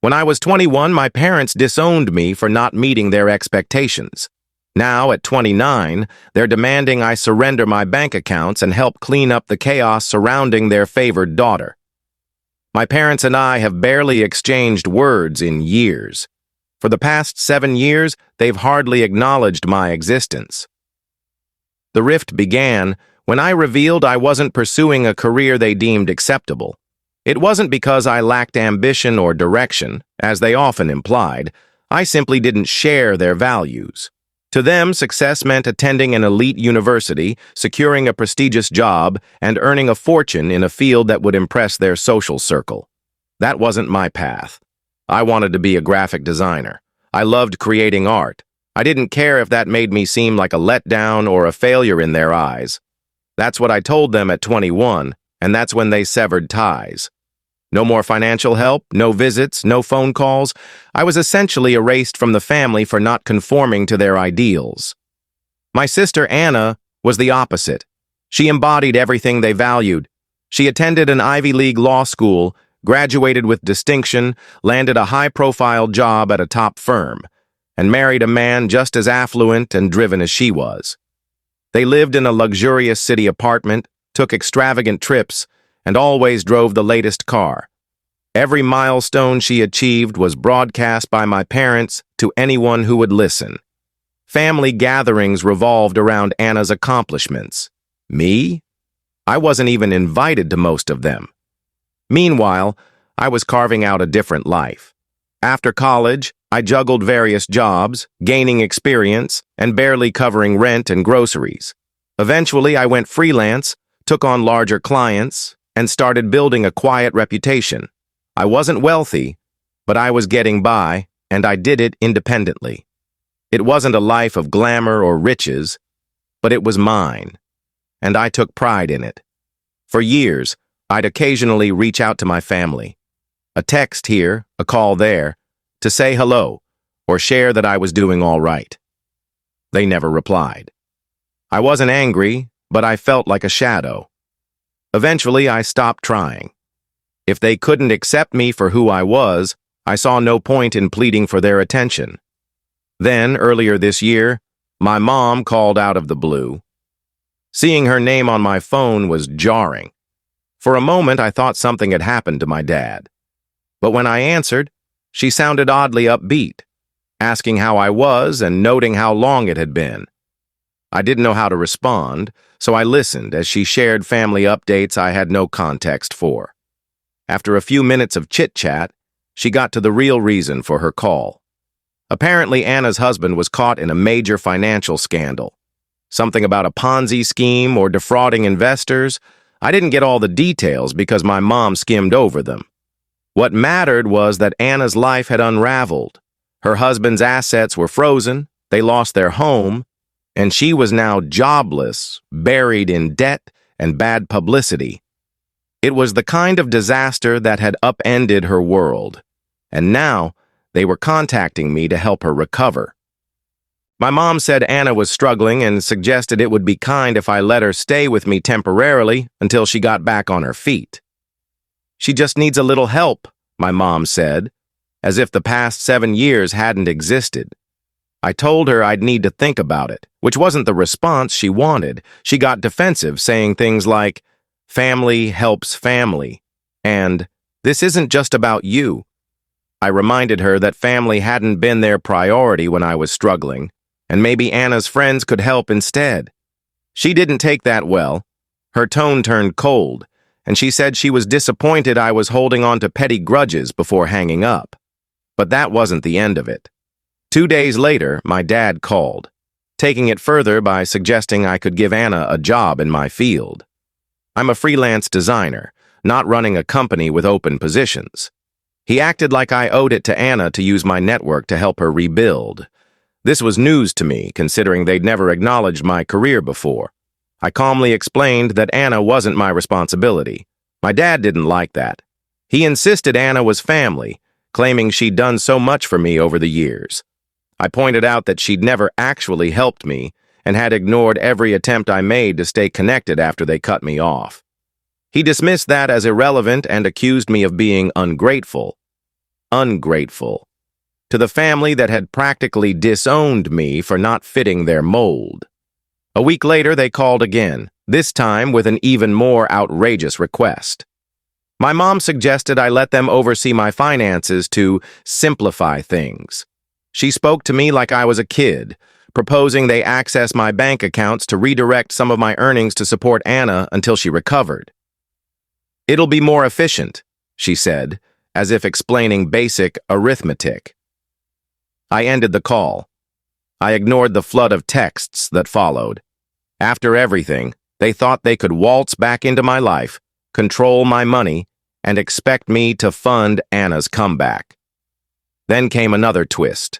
When I was 21, my parents disowned me for not meeting their expectations. Now, at 29, they're demanding I surrender my bank accounts and help clean up the chaos surrounding their favored daughter. My parents and I have barely exchanged words in years. For the past 7 years, they've hardly acknowledged my existence. The rift began when I revealed I wasn't pursuing a career they deemed acceptable. It wasn't because I lacked ambition or direction, as they often implied. I simply didn't share their values. To them, success meant attending an elite university, securing a prestigious job, and earning a fortune in a field that would impress their social circle. That wasn't my path. I wanted to be a graphic designer. I loved creating art. I didn't care if that made me seem like a letdown or a failure in their eyes. That's what I told them at 21, and that's when they severed ties. No more financial help, no visits, no phone calls. I was essentially erased from the family for not conforming to their ideals. My sister Anna was the opposite. She embodied everything they valued. She attended an Ivy League law school, graduated with distinction, landed a high-profile job at a top firm, and married a man just as affluent and driven as she was. They lived in a luxurious city apartment, took extravagant trips, and always drove the latest car. Every milestone she achieved was broadcast by my parents to anyone who would listen. Family gatherings revolved around Anna's accomplishments. Me? I wasn't even invited to most of them. Meanwhile, I was carving out a different life. After college, I juggled various jobs, gaining experience, and barely covering rent and groceries. Eventually, I went freelance, took on larger clients, and started building a quiet reputation. I wasn't wealthy, but I was getting by, and I did it independently. It wasn't a life of glamour or riches, but it was mine, and I took pride in it. For years, I'd occasionally reach out to my family. A text here, a call there, to say hello, or share that I was doing all right. They never replied. I wasn't angry, but I felt like a shadow. Eventually, I stopped trying. If they couldn't accept me for who I was, I saw no point in pleading for their attention. Then, earlier this year, my mom called out of the blue. Seeing her name on my phone was jarring. For a moment, I thought something had happened to my dad. But when I answered, she sounded oddly upbeat, asking how I was and noting how long it had been. I didn't know how to respond, so I listened as she shared family updates I had no context for. After a few minutes of chit-chat, she got to the real reason for her call. Apparently, Anna's husband was caught in a major financial scandal. Something about a Ponzi scheme or defrauding investors. I didn't get all the details because my mom skimmed over them. What mattered was that Anna's life had unraveled. Her husband's assets were frozen, they lost their home, and she was now jobless, buried in debt and bad publicity. It was the kind of disaster that had upended her world, and now they were contacting me to help her recover. My mom said Anna was struggling and suggested it would be kind if I let her stay with me temporarily until she got back on her feet. She just needs a little help, my mom said, as if the past 7 years hadn't existed. I told her I'd need to think about it, which wasn't the response she wanted. She got defensive, saying things like, "Family helps family," and "This isn't just about you." I reminded her that family hadn't been their priority when I was struggling, and maybe Anna's friends could help instead. She didn't take that well. Her tone turned cold, and she said she was disappointed I was holding on to petty grudges before hanging up. But that wasn't the end of it. 2 days later, my dad called, taking it further by suggesting I could give Anna a job in my field. I'm a freelance designer, not running a company with open positions. He acted like I owed it to Anna to use my network to help her rebuild. This was news to me, considering they'd never acknowledged my career before. I calmly explained that Anna wasn't my responsibility. My dad didn't like that. He insisted Anna was family, claiming she'd done so much for me over the years. I pointed out that she'd never actually helped me and had ignored every attempt I made to stay connected after they cut me off. He dismissed that as irrelevant and accused me of being ungrateful. ungrateful. To the family that had practically disowned me for not fitting their mold. A week later, they called again, this time with an even more outrageous request. My mom suggested I let them oversee my finances to simplify things. She spoke to me like I was a kid, proposing they access my bank accounts to redirect some of my earnings to support Anna until she recovered. "It'll be more efficient," she said, as if explaining basic arithmetic. I ended the call. I ignored the flood of texts that followed. After everything, they thought they could waltz back into my life, control my money, and expect me to fund Anna's comeback. Then came another twist.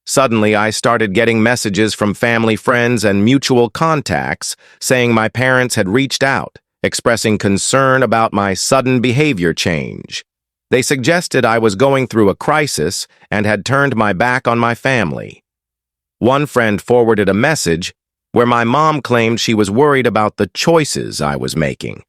Suddenly, I started getting messages from family friends and mutual contacts saying my parents had reached out, expressing concern about my sudden behavior change. They suggested I was going through a crisis and had turned my back on my family. One friend forwarded a message where my mom claimed she was worried about the choices I was making.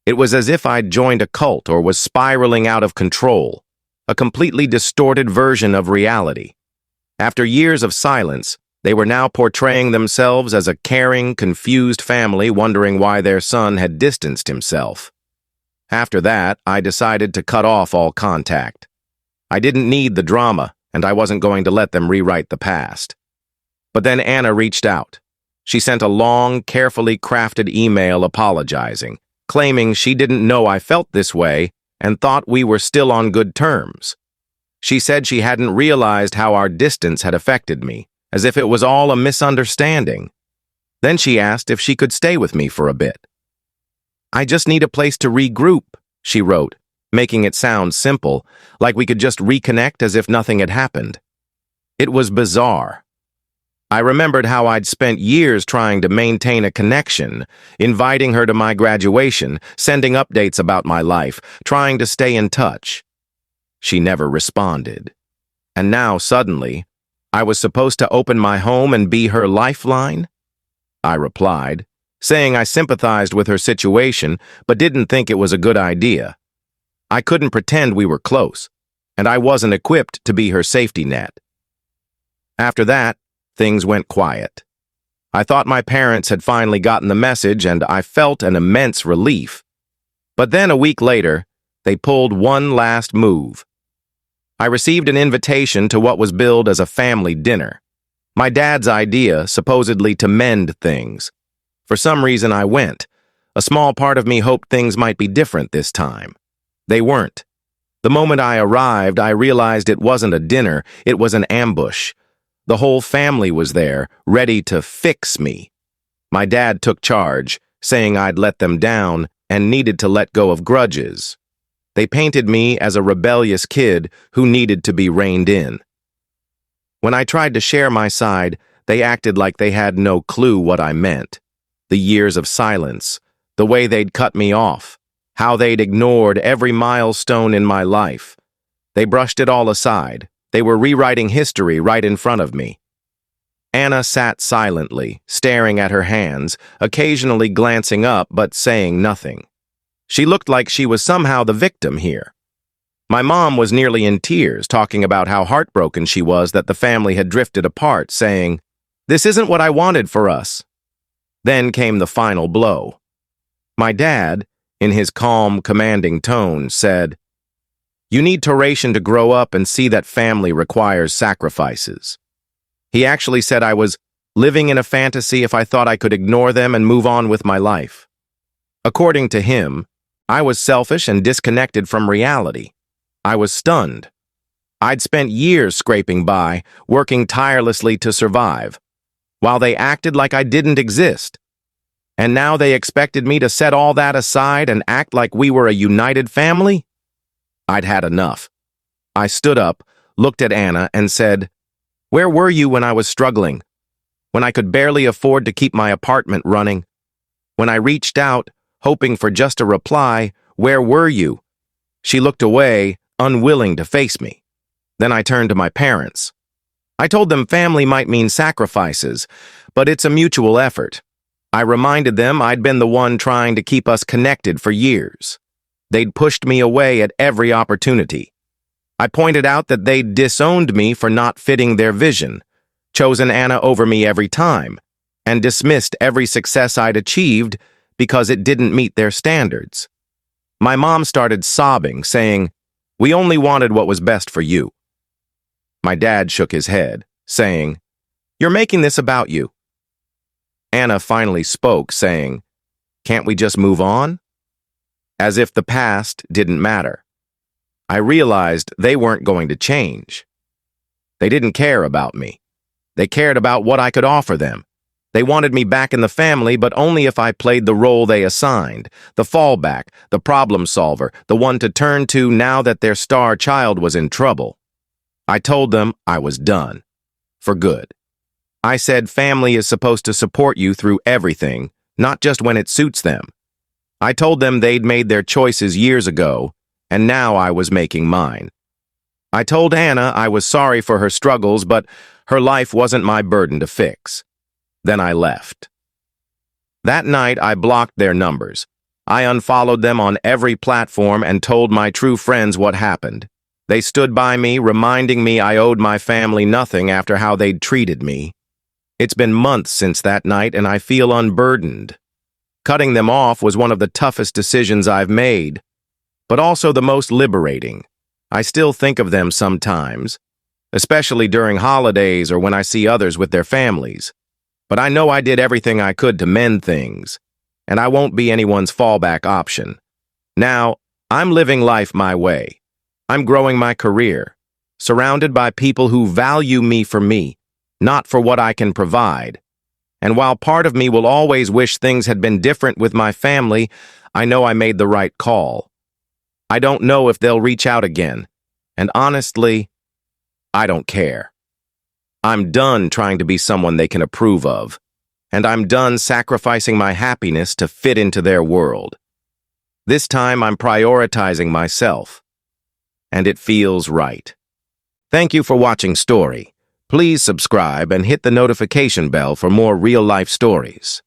It was as if I'd joined a cult or was spiraling out of control, a completely distorted version of reality. After years of silence, they were now portraying themselves as a caring, confused family wondering why their son had distanced himself. After that, I decided to cut off all contact. I didn't need the drama, and I wasn't going to let them rewrite the past. But then Anna reached out. She sent a long, carefully crafted email apologizing, claiming she didn't know I felt this way and thought we were still on good terms. She said she hadn't realized how our distance had affected me, as if it was all a misunderstanding. Then she asked if she could stay with me for a bit. "I just need a place to regroup," she wrote, making it sound simple, like we could just reconnect as if nothing had happened. It was bizarre. I remembered how I'd spent years trying to maintain a connection, inviting her to my graduation, sending updates about my life, trying to stay in touch. She never responded. And now, suddenly, I was supposed to open my home and be her lifeline? I replied, saying I sympathized with her situation, but didn't think it was a good idea. I couldn't pretend we were close, and I wasn't equipped to be her safety net. After that, things went quiet. I thought my parents had finally gotten the message, and I felt an immense relief. But then a week later, they pulled one last move. I received an invitation to what was billed as a family dinner. My dad's idea, supposedly to mend things. For some reason, I went. A small part of me hoped things might be different this time. They weren't. The moment I arrived, I realized it wasn't a dinner, it was an ambush. The whole family was there, ready to fix me. My dad took charge, saying I'd let them down and needed to let go of grudges. They painted me as a rebellious kid who needed to be reined in. When I tried to share my side, they acted like they had no clue what I meant. The years of silence, the way they'd cut me off, how they'd ignored every milestone in my life. They brushed it all aside. They were rewriting history right in front of me. Anna sat silently, staring at her hands, occasionally glancing up but saying nothing. She looked like she was somehow the victim here. My mom was nearly in tears, talking about how heartbroken she was that the family had drifted apart, saying, "This isn't what I wanted for us." Then came the final blow. My dad, in his calm, commanding tone, said, "You need Toration to grow up and see that family requires sacrifices." He actually said I was living in a fantasy if I thought I could ignore them and move on with my life. According to him, I was selfish and disconnected from reality. I was stunned. I'd spent years scraping by, working tirelessly to survive, while they acted like I didn't exist. And now they expected me to set all that aside and act like we were a united family? I'd had enough. I stood up, looked at Anna, and said, "Where were you when I was struggling? When I could barely afford to keep my apartment running? When I reached out, hoping for just a reply, where were you?" She looked away, unwilling to face me. Then I turned to my parents. I told them family might mean sacrifices, but it's a mutual effort. I reminded them I'd been the one trying to keep us connected for years. They'd pushed me away at every opportunity. I pointed out that they'd disowned me for not fitting their vision, chosen Anna over me every time, and dismissed every success I'd achieved because it didn't meet their standards. My mom started sobbing, saying, "We only wanted what was best for you." My dad shook his head, saying, "You're making this about you." Anna finally spoke, saying, "Can't we just move on?" As if the past didn't matter. I realized they weren't going to change. They didn't care about me. They cared about what I could offer them. They wanted me back in the family, but only if I played the role they assigned, the fallback, the problem solver, the one to turn to now that their star child was in trouble. I told them I was done. For good. I said family is supposed to support you through everything, not just when it suits them. I told them they'd made their choices years ago, and now I was making mine. I told Anna I was sorry for her struggles, but her life wasn't my burden to fix. Then I left. That night, I blocked their numbers. I unfollowed them on every platform and told my true friends what happened. They stood by me, reminding me I owed my family nothing after how they'd treated me. It's been months since that night, and I feel unburdened. Cutting them off was one of the toughest decisions I've made, but also the most liberating. I still think of them sometimes, especially during holidays or when I see others with their families. But I know I did everything I could to mend things, and I won't be anyone's fallback option. Now, I'm living life my way. I'm growing my career, surrounded by people who value me for me, not for what I can provide. And while part of me will always wish things had been different with my family, I know I made the right call. I don't know if they'll reach out again, and honestly, I don't care. I'm done trying to be someone they can approve of, and I'm done sacrificing my happiness to fit into their world. This time I'm prioritizing myself, and it feels right. Thank you for watching Story. Please subscribe and hit the notification bell for more real-life stories.